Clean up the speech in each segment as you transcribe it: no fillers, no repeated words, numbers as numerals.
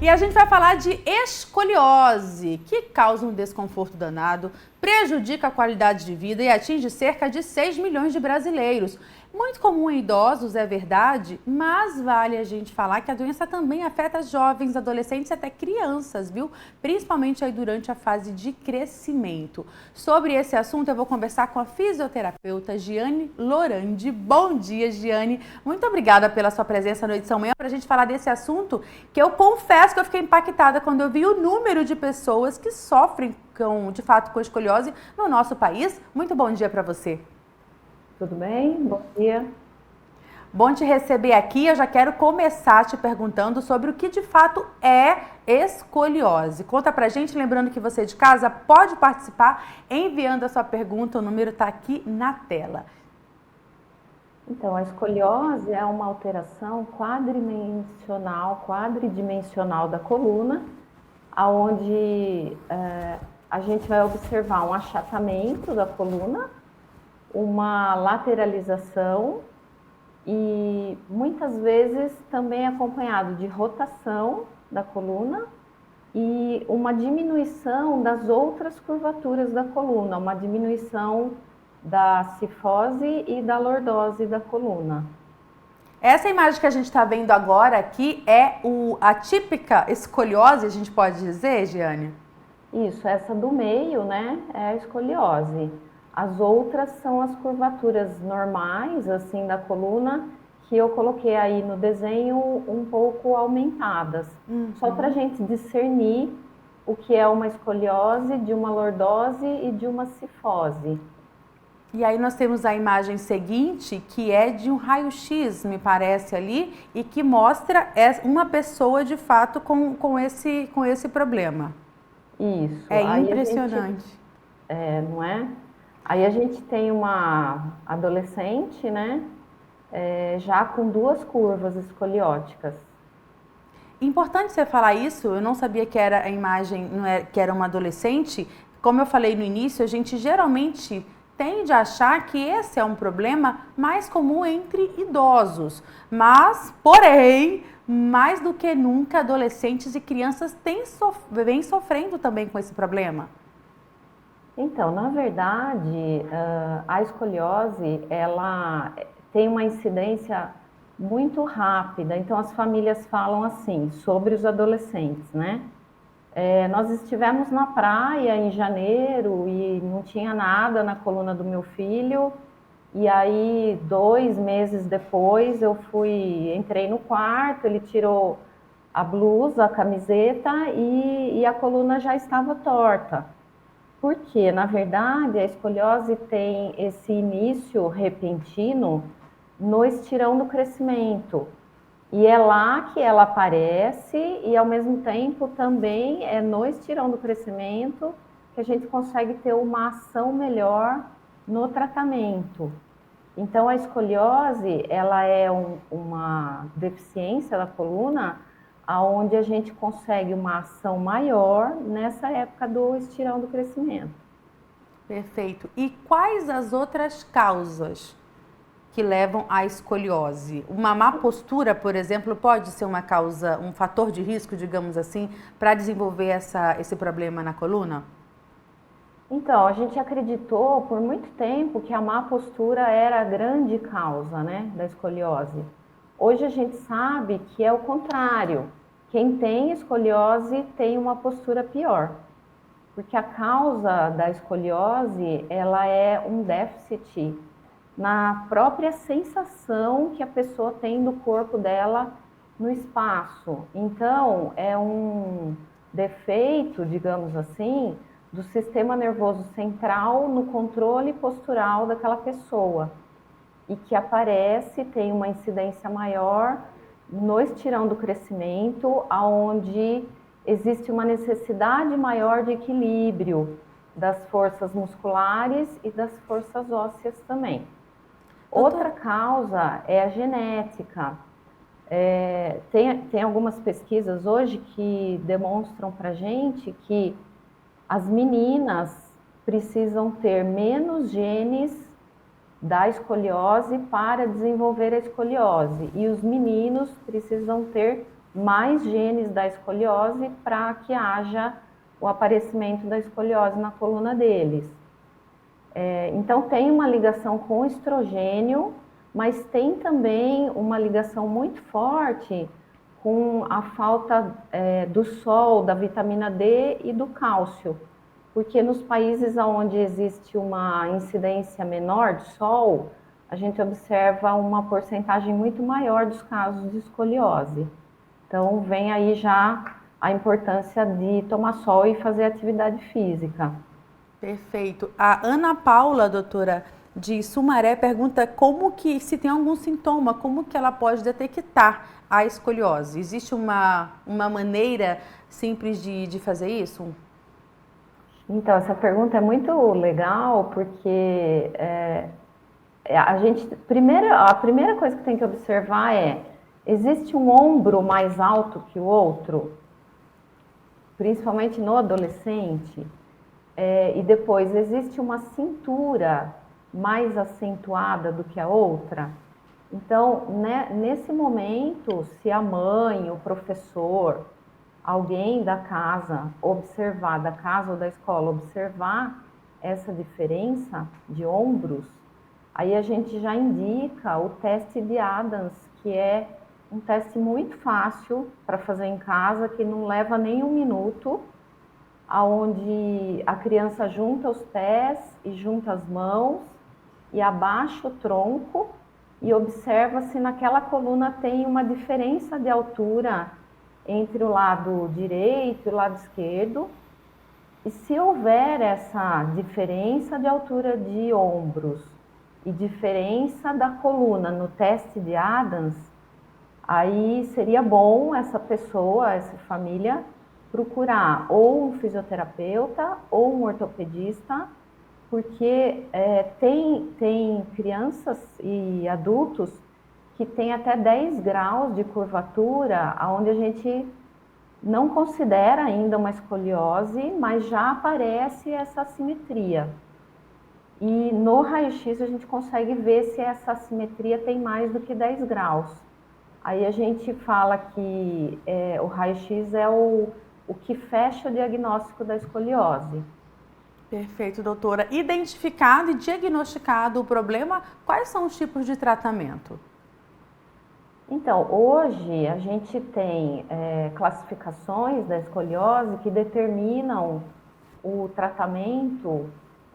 E a gente vai falar de escoliose, que causa um desconforto danado, prejudica a qualidade de vida e atinge cerca de 6 milhões de brasileiros. Muito comum em idosos, é verdade, mas vale a gente falar que a doença também afeta jovens, adolescentes e até crianças, viu? Principalmente aí durante a fase de crescimento. Sobre esse assunto eu vou conversar com a fisioterapeuta Giane Lorandi. Bom dia, Giane. Muito obrigada pela sua presença no Edição Manhã para a gente falar desse assunto que eu confesso que eu fiquei impactada quando eu vi o número de pessoas que sofrem de fato com escoliose no nosso país. Muito bom dia para você. Tudo bem? Bom dia. Bom te receber aqui. Eu já quero começar te perguntando sobre o que de fato é escoliose. Conta pra gente, lembrando que você de casa pode participar enviando a sua pergunta, o número está aqui na tela. Então, a escoliose é uma alteração quadridimensional da coluna, onde a gente vai observar um achatamento da coluna, uma lateralização e muitas vezes também acompanhado de rotação da coluna e uma diminuição das outras curvaturas da coluna, uma diminuição da cifose e da lordose da coluna. Essa imagem que a gente está vendo agora aqui é a típica escoliose, a gente pode dizer, Giane? Isso, essa do meio, né, é a escoliose. As outras são as curvaturas normais, assim, da coluna, que eu coloquei aí no desenho um pouco aumentadas. Só para a gente discernir o que é uma escoliose, de uma lordose e de uma cifose. E aí nós temos a imagem seguinte, que é de um raio-x, me parece ali, e que mostra uma pessoa de fato com esse problema. Isso. É aí impressionante. Não é? Aí a gente tem uma adolescente, né, já com 2 curvas escolióticas. Importante você falar isso, eu não sabia que era a imagem, que era uma adolescente. Como eu falei no início, a gente geralmente tende a achar que esse é um problema mais comum entre idosos. Mas, porém, mais do que nunca, adolescentes e crianças vêm sofrendo também com esse problema. Então, na verdade, a escoliose, ela tem uma incidência muito rápida. Então, as famílias falam assim, sobre os adolescentes, né? Nós estivemos na praia em janeiro e não tinha nada na coluna do meu filho. E aí, 2 meses depois, entrei no quarto, ele tirou a blusa, a camiseta e a coluna já estava torta. Porque, na verdade, a escoliose tem esse início repentino no estirão do crescimento. E é lá que ela aparece e, ao mesmo tempo, também é no estirão do crescimento que a gente consegue ter uma ação melhor no tratamento. Então, a escoliose, ela é uma deficiência da coluna, onde a gente consegue uma ação maior nessa época do estirão do crescimento. Perfeito. E quais as outras causas que levam à escoliose? Uma má postura, por exemplo, pode ser uma causa, um fator de risco, digamos assim, para desenvolver esse problema na coluna? Então, a gente acreditou por muito tempo que a má postura era a grande causa, né, da escoliose. Hoje a gente sabe que é o contrário. Quem tem escoliose tem uma postura pior, porque a causa da escoliose, ela é um déficit na própria sensação que a pessoa tem do corpo dela no espaço. Então, é um defeito, digamos assim, do sistema nervoso central no controle postural daquela pessoa e que aparece, tem uma incidência maior no estirão do crescimento, aonde existe uma necessidade maior de equilíbrio das forças musculares e das forças ósseas também. Outra causa é a genética. Tem algumas pesquisas hoje que demonstram para a gente que as meninas precisam ter menos genes da escoliose para desenvolver a escoliose e os meninos precisam ter mais genes da escoliose para que haja o aparecimento da escoliose na coluna deles. Então tem uma ligação com o estrogênio, mas tem também uma ligação muito forte com a falta do sol, da vitamina D e do cálcio, porque nos países onde existe uma incidência menor de sol, a gente observa uma porcentagem muito maior dos casos de escoliose. Então vem aí já a importância de tomar sol e fazer atividade física. Perfeito. A Ana Paula, doutora, de Sumaré, pergunta como que, se tem algum sintoma, como que ela pode detectar a escoliose? Existe uma maneira simples de fazer isso? Então, essa pergunta é muito legal, porque a primeira coisa que tem que observar é, existe um ombro mais alto que o outro? Principalmente no adolescente? E depois, existe uma cintura mais acentuada do que a outra? Então, né, nesse momento, se a mãe, o professor, alguém da casa observar, da casa ou da escola, observar essa diferença de ombros, aí a gente já indica o teste de Adams, que é um teste muito fácil para fazer em casa, que não leva nem 1 minuto, onde a criança junta os pés e junta as mãos e abaixa o tronco e observa se naquela coluna tem uma diferença de altura entre o lado direito e o lado esquerdo. E se houver essa diferença de altura de ombros e diferença da coluna no teste de Adams, aí seria bom essa pessoa, essa família, procurar ou um fisioterapeuta ou um ortopedista, porque tem crianças e adultos que têm até 10 graus de curvatura, onde a gente não considera ainda uma escoliose, mas já aparece essa assimetria. E no raio-x a gente consegue ver se essa assimetria tem mais do que 10 graus. Aí a gente fala que o raio-x é o que fecha o diagnóstico da escoliose. Perfeito, doutora. Identificado e diagnosticado o problema, quais são os tipos de tratamento? Então, hoje a gente tem classificações da escoliose que determinam o tratamento,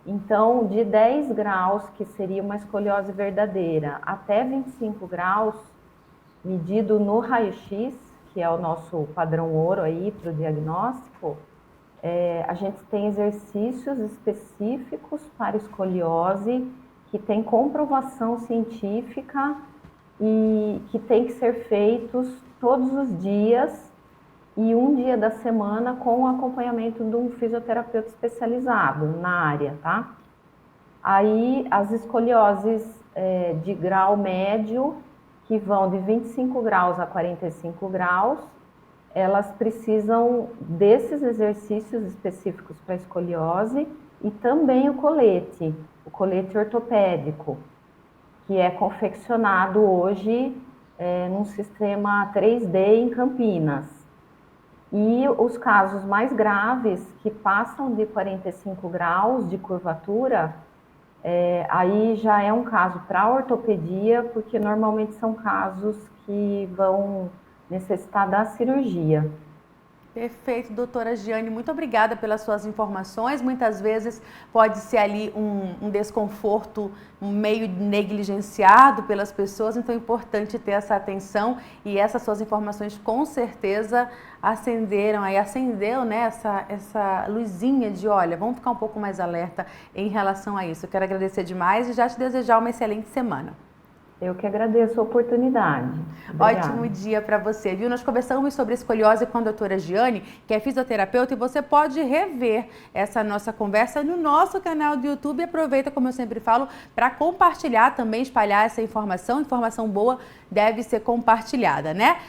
então, de 10 graus, que seria uma escoliose verdadeira, até 25 graus, medido no raio-x, que é o nosso padrão ouro aí para o diagnóstico, a gente tem exercícios específicos para escoliose, que tem comprovação científica e que tem que ser feitos todos os dias e um dia da semana com o acompanhamento de um fisioterapeuta especializado na área, tá? Aí as escolioses de grau médio, que vão de 25 graus a 45 graus, elas precisam desses exercícios específicos para escoliose e também o colete ortopédico, que é confeccionado hoje num sistema 3D em Campinas. E os casos mais graves, que passam de 45 graus de curvatura, aí já é um caso para ortopedia, porque normalmente são casos que vão necessitar da cirurgia. Perfeito, doutora Giane, muito obrigada pelas suas informações. Muitas vezes pode ser ali um desconforto meio negligenciado pelas pessoas, então é importante ter essa atenção e essas suas informações com certeza acendeu, né, essa luzinha de, olha, vamos ficar um pouco mais alerta em relação a isso. Eu quero agradecer demais e já te desejar uma excelente semana. Eu que agradeço a oportunidade. Obrigada. Ótimo dia para você, viu? Nós conversamos sobre escoliose com a doutora Giane, que é fisioterapeuta, e você pode rever essa nossa conversa no nosso canal do YouTube. Aproveita, como eu sempre falo, para compartilhar também, espalhar essa informação. Informação boa deve ser compartilhada, né?